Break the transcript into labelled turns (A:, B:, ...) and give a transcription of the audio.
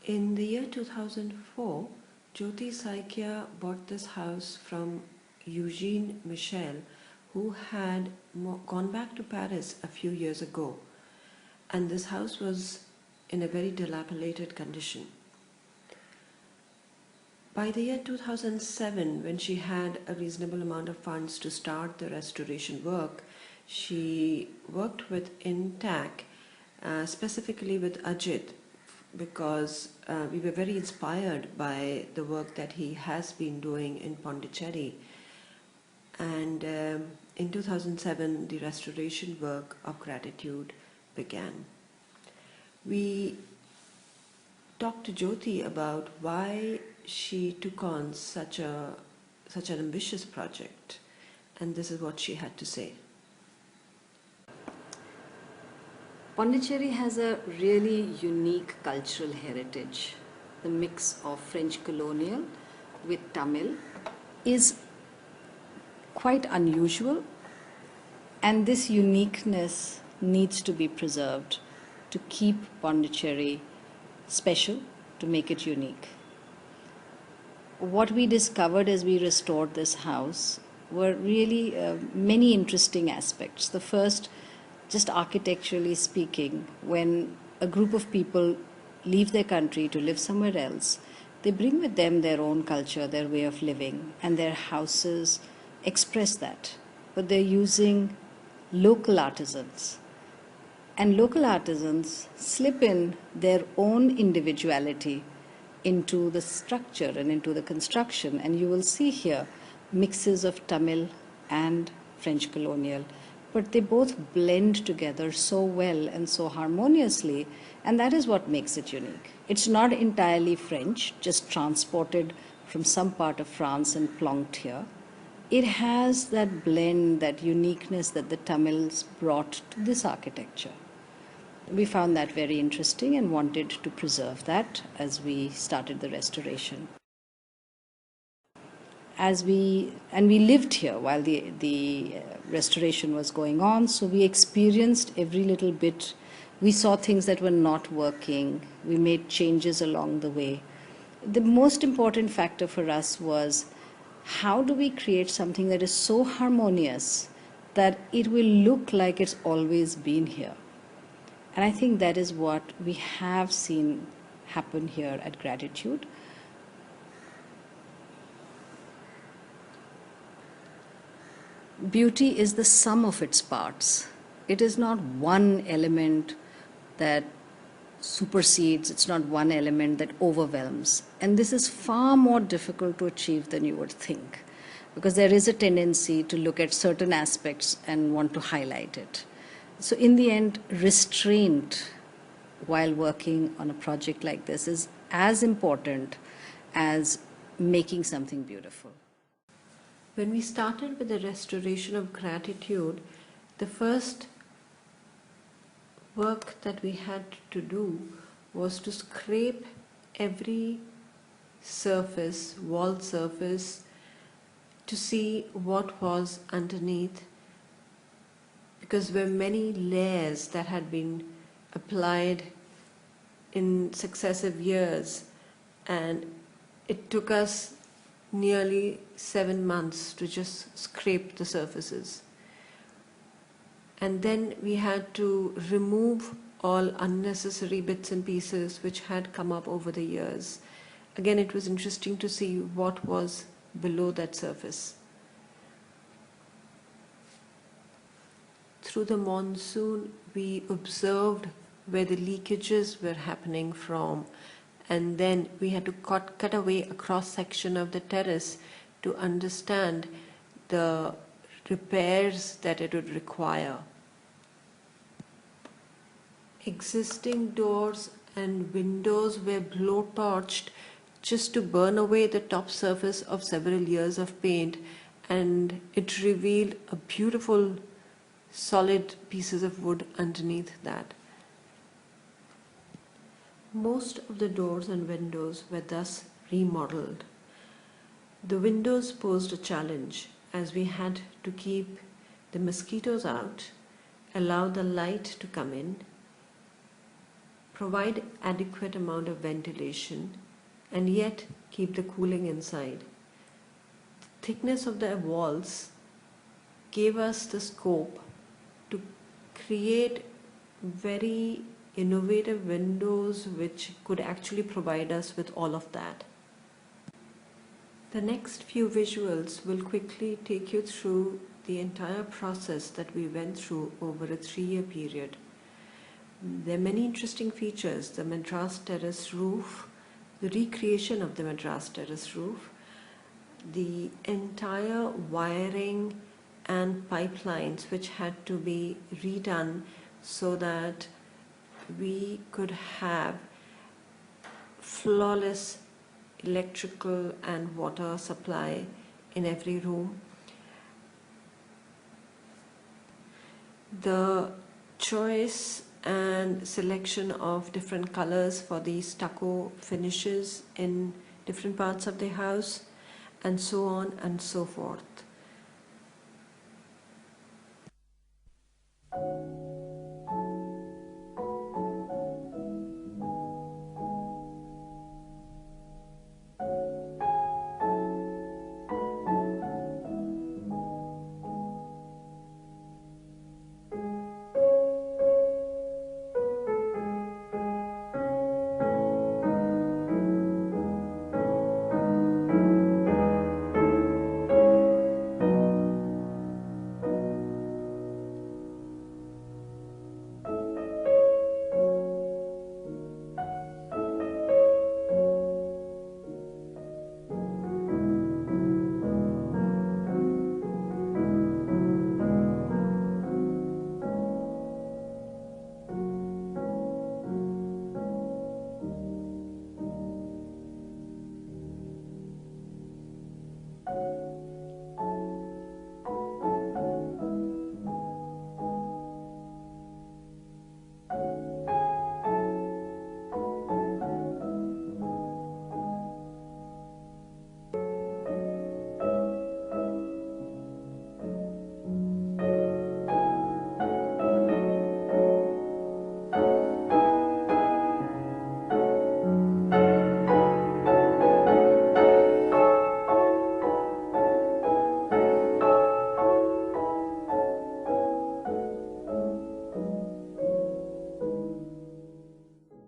A: In the year 2004, Jyoti Saikia bought this house from Eugene Michel, who had gone back to Paris a few years ago, and this house was in a very dilapidated condition. By the year 2007, when she had a reasonable amount of funds to start the restoration work, she worked with Intac, specifically with Ajit, because we were very inspired by the work that he has been doing in Pondicherry. And in 2007, the restoration work of Gratitude began. We talked to Jyoti about why she took on such an ambitious project, and this is what she had to say.
B: Pondicherry has a really unique cultural heritage. The mix of French colonial with Tamil is quite unusual, and this uniqueness needs to be preserved to keep Pondicherry special, to make it unique. What we discovered as we restored this house were really many interesting aspects. The first, just architecturally speaking, when a group of people leave their country to live somewhere else, they bring with them their own culture, their way of living, and their houses express that. But they're using local artisans. And local artisans slip in their own individuality into the structure and into the construction. And you will see here mixes of Tamil and French colonial. But they both blend together so well and so harmoniously, and that is what makes it unique. It's not entirely French, just transported from some part of France and plonked here. It has that blend, that uniqueness that the Tamils brought to this architecture. We found that very interesting and wanted to preserve that as we started the restoration. We lived here while the restoration was going on, so we experienced every little bit. We saw things that were not working. We made changes along the way. The most important factor for us was, how do we create something that is so harmonious that it will look like it's always been here? And I think that is what we have seen happen here at Gratitude. Beauty is the sum of its parts. It is not one element that supersedes, it's not one element that overwhelms. And this is far more difficult to achieve than you would think, because there is a tendency to look at certain aspects and want to highlight it. So in the end, restraint while working on a project like this is as important as making something beautiful.
A: When we started with the restoration of Gratitude, the first work that we had to do was to scrape every surface, wall surface, to see what was underneath, because there were many layers that had been applied in successive years, and it took us nearly 7 months to just scrape the surfaces. And then we had to remove all unnecessary bits and pieces which had come up over the years. Again, it was interesting to see what was below that surface. Through the monsoon, we observed where the leakages were happening from, and then we had to cut away a cross section of the terrace to understand the repairs that it would require. Existing doors and windows were blowtorched just to burn away the top surface of several years of paint, and it revealed a beautiful solid pieces of wood underneath that. Most of the doors and windows were thus remodeled. The windows posed a challenge, as we had to keep the mosquitoes out, allow the light to come in, provide adequate amount of ventilation, and yet keep the cooling inside. The thickness of the walls gave us the scope to create very innovative windows which could actually provide us with all of that. The next few visuals will quickly take you through the entire process that we went through over a 3-year period. There are many interesting features: the Madras terrace roof, the recreation of the Madras terrace roof, the entire wiring and pipelines which had to be redone so that we could have flawless electrical and water supply in every room. The choice and selection of different colors for the stucco finishes in different parts of the house, and so on and so forth.